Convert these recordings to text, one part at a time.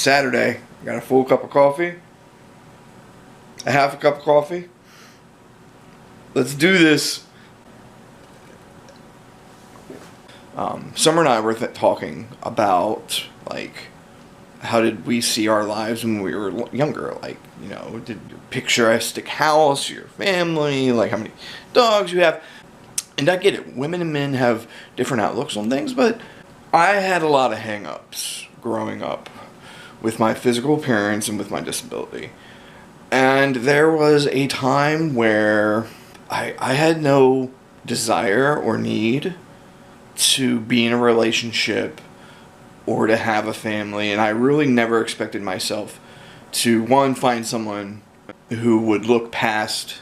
Saturday. Got a full cup of coffee. A half a cup of coffee. Let's do this. Summer and I were talking about, like, how did we see our lives when we were younger? Like, you know, did your picturesque house, your family, like how many dogs you have. And I get it. Women and men have different outlooks on things, but I had a lot of hang-ups growing up with my physical appearance and with my disability. And there was a time where I had no desire or need to be in a relationship or to have a family, and I really never expected myself to, one, find someone who would look past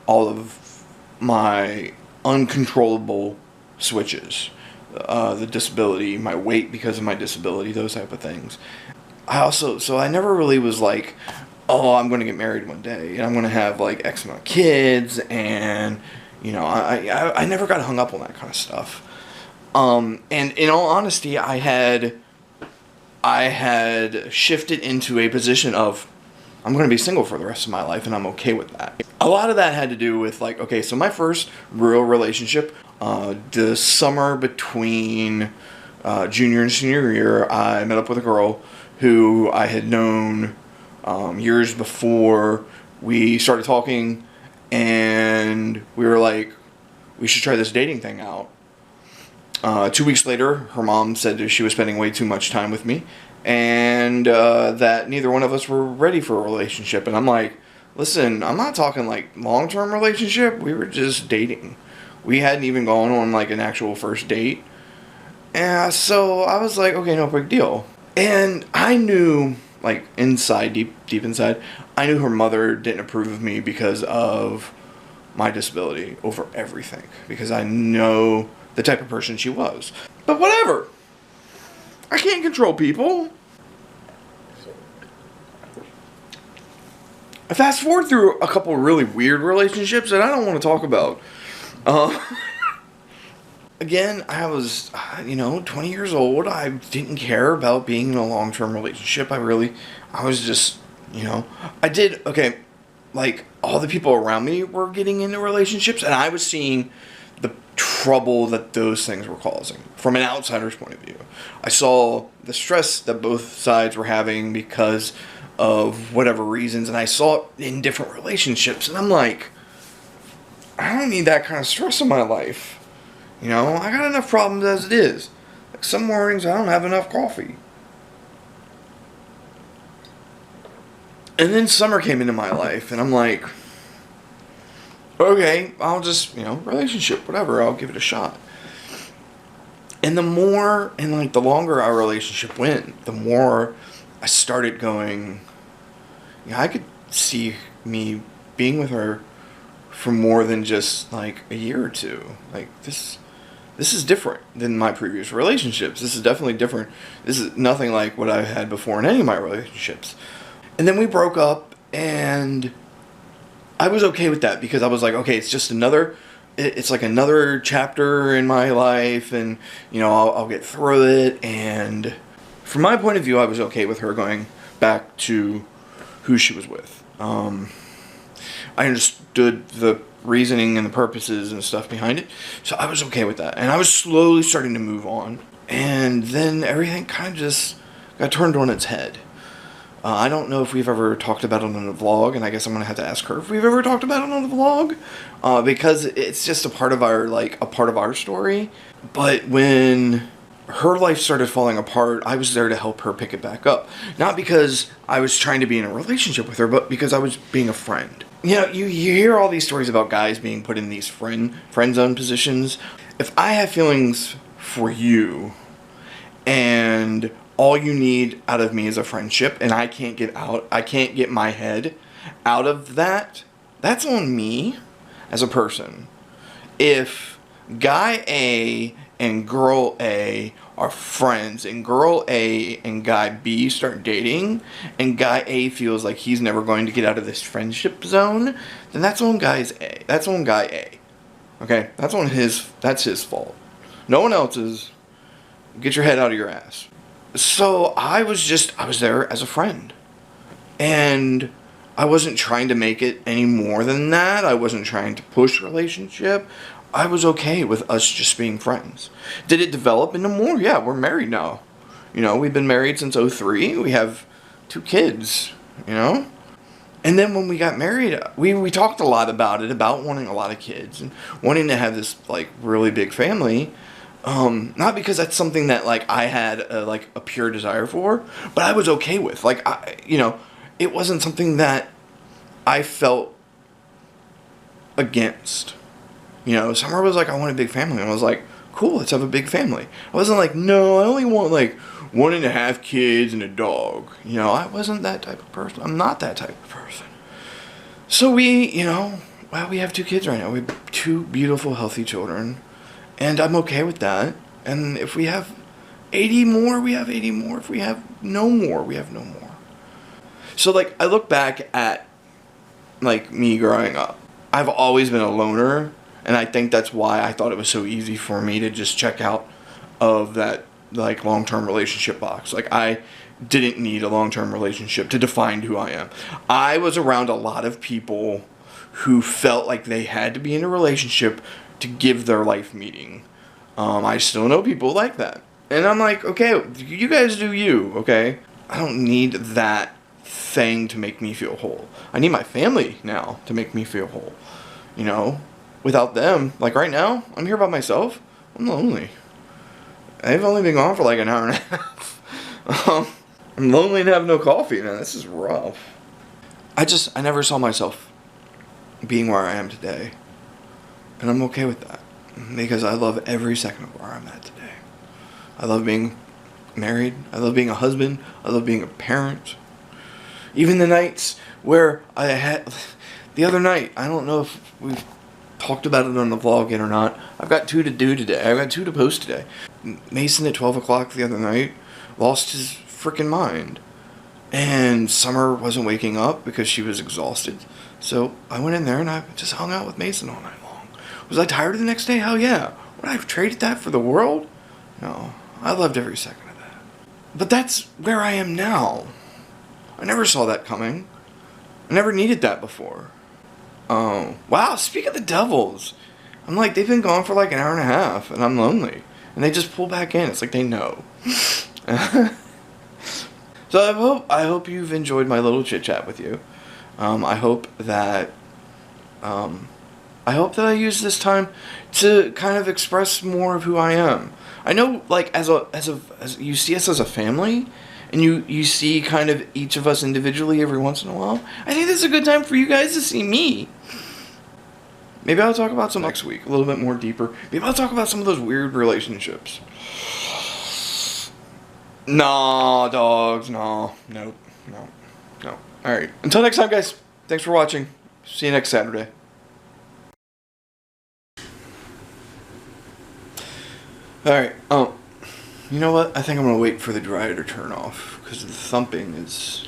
all of my uncontrollable switches, the disability, my weight because of my disability, those type of things. So I never really was like, oh, I'm going to get married one day, and I'm going to have like X amount of kids, and, you know, I never got hung up on that kind of stuff. And in all honesty, I had shifted into a position of, I'm going to be single for the rest of my life, and I'm okay with that. A lot of that had to do with, like, okay, so my first real relationship, the summer between junior and senior year, I met up with a girl who I had known years before. We started talking, and we were like, we should try this dating thing out. 2 weeks later, her mom said that she was spending way too much time with me, and that neither one of us were ready for a relationship. And I'm like, listen, I'm not talking like long-term relationship. We were just dating. We hadn't even gone on like an actual first date. And so I was like, okay, no big deal. And I knew, like, inside, deep inside, I knew her mother didn't approve of me because of my disability over everything. Because I know the type of person she was. But whatever. I can't control people. I fast forward through a couple of really weird relationships that I don't want to talk about. Again, I was, 20 years old. I didn't care about being in a long-term relationship. I was just, like, all the people around me were getting into relationships, and I was seeing the trouble that those things were causing from an outsider's point of view. I saw the stress that both sides were having because of whatever reasons, and I saw it in different relationships, and I'm like, I don't need that kind of stress in my life. I got enough problems as it is. Like, some mornings I don't have enough coffee. And then summer came into my life, and I'm like, okay, I'll just, relationship, whatever, I'll give it a shot. And the longer our relationship went, the more I started going, I could see me being with her for more than just, like, a year or two. Like, this is different than my previous relationships. This is definitely different. This is nothing like what I've had before in any of my relationships. And then we broke up, and I was okay with that because I was like, okay, it's just it's like another chapter in my life, and, I'll get through it. And from my point of view, I was okay with her going back to who she was with. I understood the reasoning and the purposes and stuff behind it, so I was okay with that. And I was slowly starting to move on, and then everything kind of just got turned on its head. I don't know if we've ever talked about it on a vlog, and I guess I'm gonna have to ask her if we've ever talked about it on a vlog, because it's just a part of our story. But when her life started falling apart, I was there to help her pick it back up. Not because I was trying to be in a relationship with her, but because I was being a friend. You hear all these stories about guys being put in these friend zone positions. If I have feelings for you, and all you need out of me is a friendship, and I can't get my head out of that, that's on me as a person. If guy A and girl A are friends, and girl A and guy B start dating, and guy A feels like he's never going to get out of this friendship zone, then that's on guy A. Okay? That's his fault. No one else's. Get your head out of your ass. So I was there as a friend. And I wasn't trying to make it any more than that. I wasn't trying to push relationship. I was okay with us just being friends. Did it develop into more? Yeah, we're married now. You know, we've been married since '03. We have 2 kids, you know? And then when we got married, we talked a lot about it, about wanting a lot of kids and wanting to have this, like, really big family. Not because that's something that, like, I had, a pure desire for, but I was okay with. Like, it wasn't something that I felt against. You know, Summer was like, I want a big family. And I was like, cool, let's have a big family. I wasn't like, no, I only want, like, 1.5 kids and a dog. You know, I wasn't that type of person. I'm not that type of person. So we, we have 2 kids right now. We have 2 beautiful, healthy children. And I'm okay with that. And if we have 80 more, we have 80 more. If we have no more, we have no more. So, like, I look back at, like, me growing up. I've always been a loner. And I think that's why I thought it was so easy for me to just check out of that, like, long-term relationship box. Like, I didn't need a long-term relationship to define who I am. I was around a lot of people who felt like they had to be in a relationship to give their life meaning. I still know people like that. And I'm like, okay, you guys do you, okay? I don't need that thing to make me feel whole. I need my family now to make me feel whole. You know? Without them, like right now, I'm here by myself. I'm lonely. I've only been gone for like an hour and a half. I'm lonely and have no coffee, man. This is rough. I never saw myself being where I am today. And I'm okay with that. Because I love every second of where I'm at today. I love being married. I love being a husband. I love being a parent. Even the nights where the other night, I don't know if we've talked about it on the vlog yet or not. I've got 2 to do today. I've got 2 to post today. Mason at 12 o'clock the other night lost his freaking mind. And Summer wasn't waking up because she was exhausted. So I went in there and I just hung out with Mason all night long. Was I tired the next day? Hell yeah. Would I have traded that for the world? No. I loved every second of that. But that's where I am now. I never saw that coming. I never needed that before. Oh, wow, speak of the devils. I'm like, they've been gone for like an hour and a half, and I'm lonely. And they just pull back in. It's like they know. So I hope you've enjoyed my little chit-chat with you. I hope that I use this time to kind of express more of who I am. I know, like, as you see us as a family, and you see kind of each of us individually every once in a while. I think this is a good time for you guys to see me. Maybe I'll talk about some next week, a little bit more deeper. Maybe I'll talk about some of those weird relationships. Nah, dogs, no. Nope, no. Alright, until next time, guys. Thanks for watching. See you next Saturday. Alright, you know what? I think I'm going to wait for the dryer to turn off, because the thumping is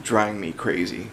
driving me crazy.